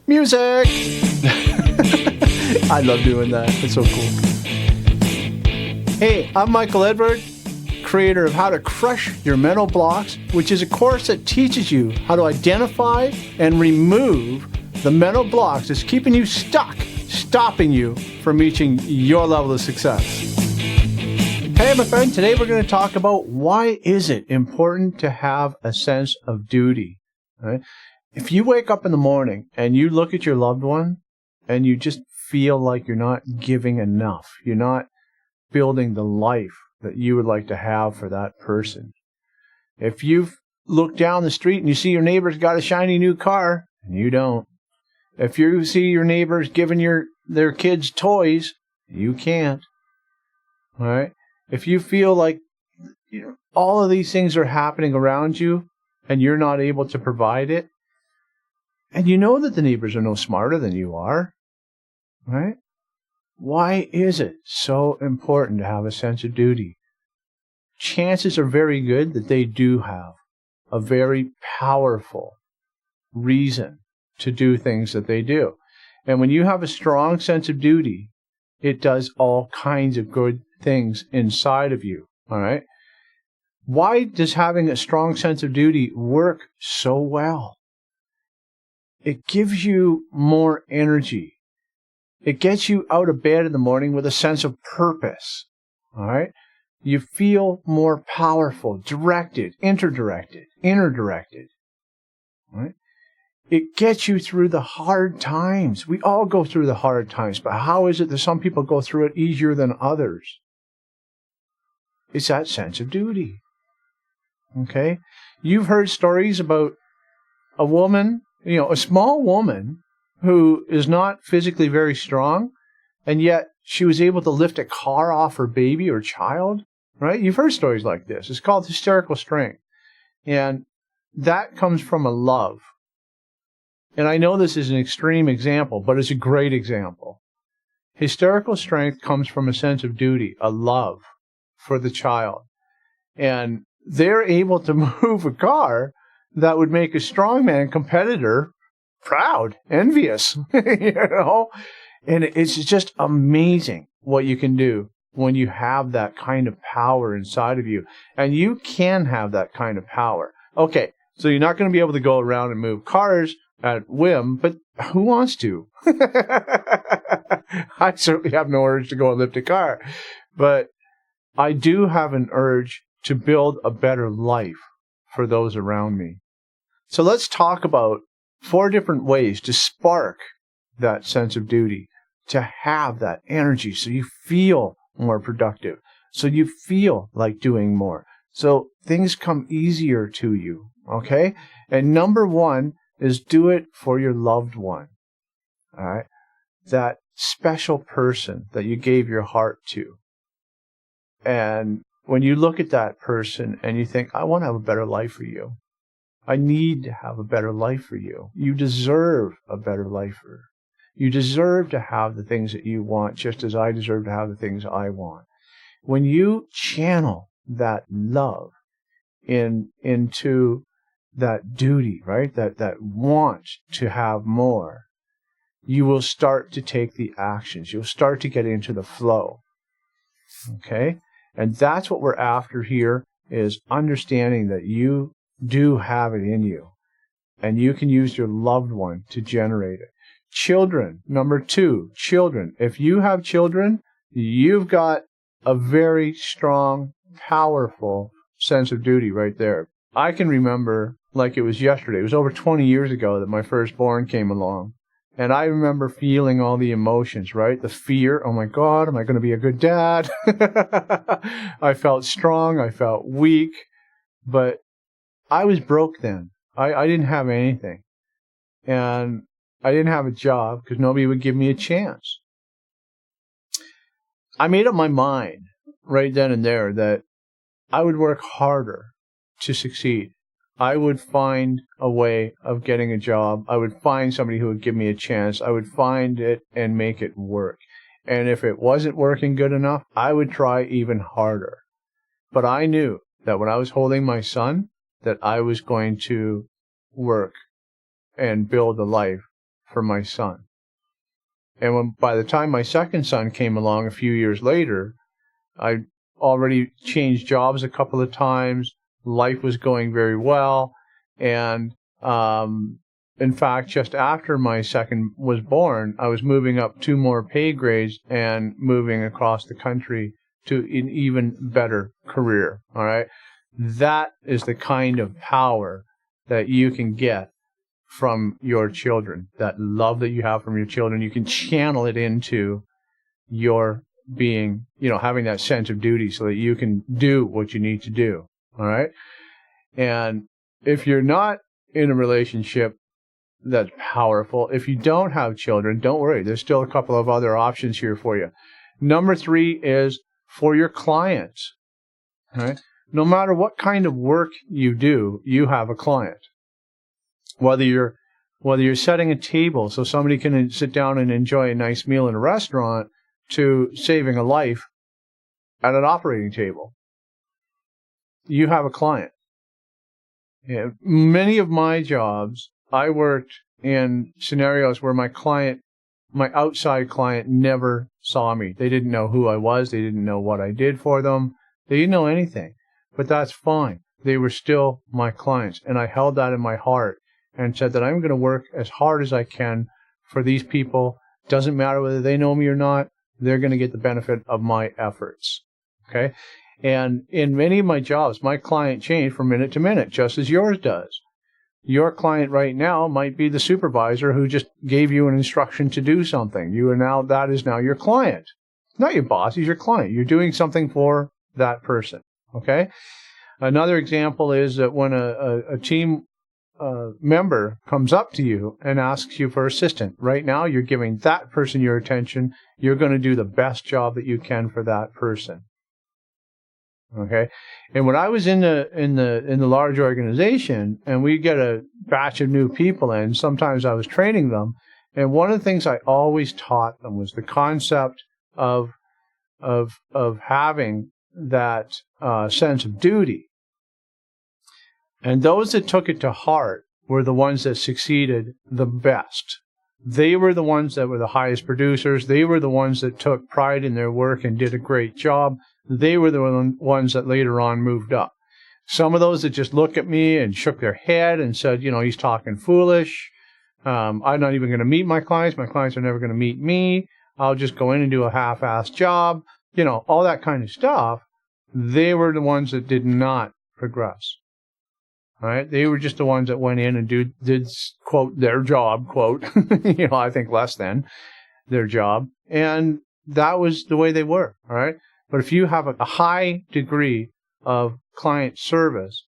Music! I love doing that. It's so cool. Hey, I'm Michael Edward, creator of How to Crush Your Mental Blocks, which is a course that teaches you how to identify and remove the mental blocks that's keeping you stuck, stopping you from reaching your level of success. Hey, my friend, today we're going to talk about why is it important to have a sense of duty. Right? If you wake up in the morning and you look at your loved one and you just feel like you're not giving enough, you're not building the life that you would like to have for that person. If you look down the street and you see your neighbor's got a shiny new car and you don't. If you see your neighbors giving their kids toys, you can't. All right? If you feel like all of these things are happening around you and you're not able to provide it, and you know that the neighbors are no smarter than you are, right? Why is it so important to have a sense of duty? Chances are very good that they do have a very powerful reason to do things that they do. And when you have a strong sense of duty, it does all kinds of good things inside of you, all right? Why does having a strong sense of duty work so well? It gives you more energy. It gets you out of bed in the morning with a sense of purpose. All right? You feel more powerful, directed, interdirected, inner directed. All right? It gets you through the hard times. We all go through the hard times, but how is it that some people go through it easier than others? It's that sense of duty. Okay? You've heard stories about a woman, a small woman who is not physically very strong, and yet she was able to lift a car off her baby or child, right? You've heard stories like this. It's called hysterical strength. And that comes from a love. And I know this is an extreme example, but it's a great example. Hysterical strength comes from a sense of duty, a love for the child. And they're able to move a car that would make a strongman competitor proud, envious, And it's just amazing what you can do when you have that kind of power inside of you. And you can have that kind of power. Okay, so you're not going to be able to go around and move cars at whim, but who wants to? I certainly have no urge to go and lift a car. But I do have an urge to build a better life for those around me. So let's talk about 4 different ways to spark that sense of duty, to have that energy so you feel more productive, so you feel like doing more, so things come easier to you, okay? And number 1 is do it for your loved one, all right? That special person that you gave your heart to. And when you look at that person and you think, I want to have a better life for you. I need to have a better life for you. You deserve a better life for you. You deserve to have the things that you want, just as I deserve to have the things I want. When you channel that love into that duty, right? That want to have more, you will start to take the actions. You'll start to get into the flow. Okay? And that's what we're after here, is understanding that you do have it in you, and you can use your loved one to generate it. Children, number 2, children. If you have children, you've got a very strong, powerful sense of duty right there. I can remember like it was yesterday. It was over 20 years ago that my firstborn came along. And I remember feeling all the emotions, right? The fear, oh my God, am I going to be a good dad? I felt strong, I felt weak, but I was broke then. I didn't have anything. And I didn't have a job because nobody would give me a chance. I made up my mind right then and there that I would work harder to succeed. I would find a way of getting a job. I would find somebody who would give me a chance. I would find it and make it work. And if it wasn't working good enough, I would try even harder. But I knew that when I was holding my son, that I was going to work and build a life for my son. And by the time my second son came along a few years later, I already changed jobs a couple of times. Life was going very well. And in fact, just after my second was born, I was moving up 2 more pay grades and moving across the country to an even better career. All right. That is the kind of power that you can get from your children. That love that you have from your children, you can channel it into your being, having that sense of duty so that you can do what you need to do. All right. And if you're not in a relationship that's powerful, if you don't have children, don't worry. There's still a couple of other options here for you. Number 3 is for your clients. All right. No matter what kind of work you do, you have a client. Whether you're setting a table so somebody can sit down and enjoy a nice meal in a restaurant, to saving a life at an operating table, you have a client. Many of my jobs, I worked in scenarios where my outside client never saw me. They didn't know who I was. They didn't know what I did for them. They didn't know anything. But that's fine. They were still my clients. And I held that in my heart and said that I'm going to work as hard as I can for these people. Doesn't matter whether they know me or not. They're going to get the benefit of my efforts. Okay? And in many of my jobs, my client changed from minute to minute, just as yours does. Your client right now might be the supervisor who just gave you an instruction to do something. That is now your client. Not your boss, he's your client. You're doing something for that person. Okay? Another example is that when a team member comes up to you and asks you for assistance, right now you're giving that person your attention. You're going to do the best job that you can for that person. Okay? And when I was in the large organization and we get a batch of new people in, sometimes I was training them, and one of the things I always taught them was the concept of having that sense of duty. And those that took it to heart were the ones that succeeded the best. They were the ones that were the highest producers. They were the ones that took pride in their work and did a great job. They were the ones that later on moved up. Some of those that just looked at me and shook their head and said, he's talking foolish. I'm not even going to meet my clients. My clients are never going to meet me. I'll just go in and do a half-assed job. All that kind of stuff. They were the ones that did not progress. All right, they were just the ones that went in and did quote their job, quote, I think less than their job, and that was the way they were. All right, but if you have a high degree of client service,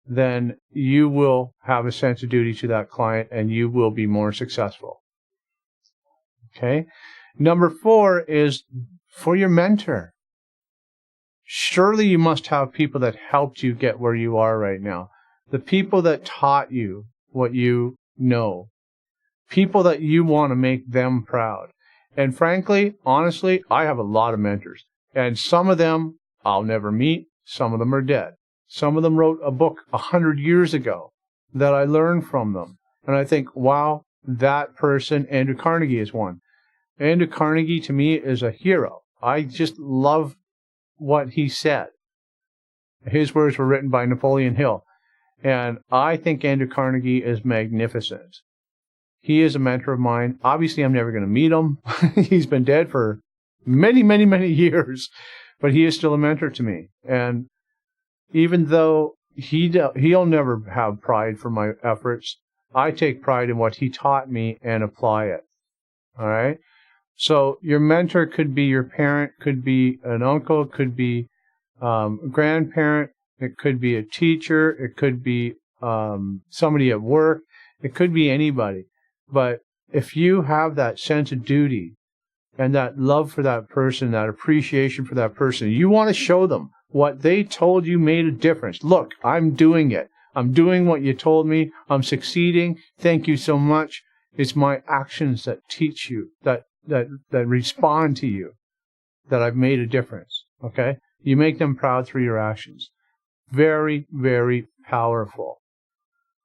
then you will have a sense of duty to that client, and you will be more successful. Okay, number 4 is for your mentor. Surely you must have people that helped you get where you are right now. The people that taught you what you know. People that you want to make them proud. And frankly, honestly, I have a lot of mentors. And some of them I'll never meet. Some of them are dead. Some of them wrote a book 100 years ago that I learned from them. And I think, wow, that person, Andrew Carnegie, is one. Andrew Carnegie, to me, is a hero. I just love what he said. His words were written by Napoleon Hill. And I think Andrew Carnegie is magnificent. He is a mentor of mine. Obviously, I'm never going to meet him. He's been dead for many, many, many years, but he is still a mentor to me. And even though he'll never have pride for my efforts, I take pride in what he taught me and apply it. All right? So your mentor could be your parent, could be an uncle, could be a grandparent. It could be a teacher. It could be somebody at work. It could be anybody. But if you have that sense of duty and that love for that person, that appreciation for that person, you want to show them what they told you made a difference. Look, I'm doing it. I'm doing what you told me. I'm succeeding. Thank you so much. It's my actions that teach you, that respond to you, that I've made a difference. Okay? You make them proud through your actions. Very, very powerful.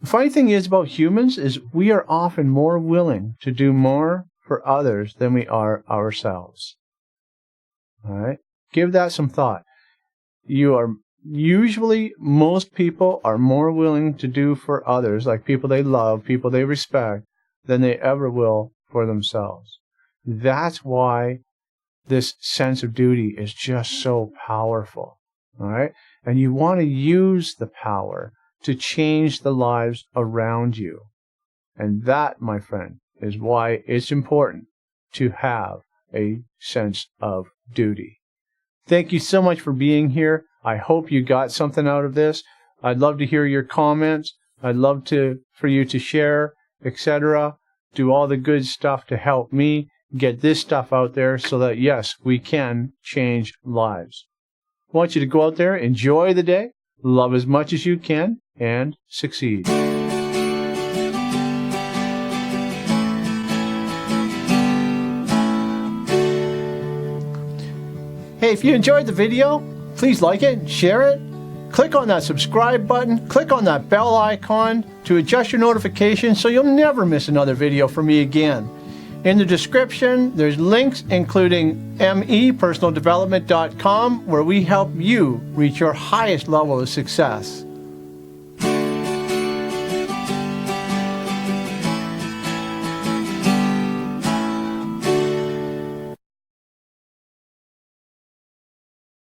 The funny thing is about humans is we are often more willing to do more for others than we are ourselves. All right? Give that some thought. Usually, most people are more willing to do for others, like people they love, people they respect, than they ever will for themselves. That's why this sense of duty is just so powerful. All right? And you want to use the power to change the lives around you. And that, my friend, is why it's important to have a sense of duty. Thank you so much for being here. I hope you got something out of this. I'd love to hear your comments. I'd love for you to share, etc. Do all the good stuff to help me get this stuff out there so that, yes, we can change lives. I want you to go out there, enjoy the day, love as much as you can, and succeed. Hey, if you enjoyed the video, please like it, share it, click on that subscribe button, click on that bell icon to adjust your notifications so you'll never miss another video from me again. In the description, there's links including mepersonaldevelopment.com where we help you reach your highest level of success.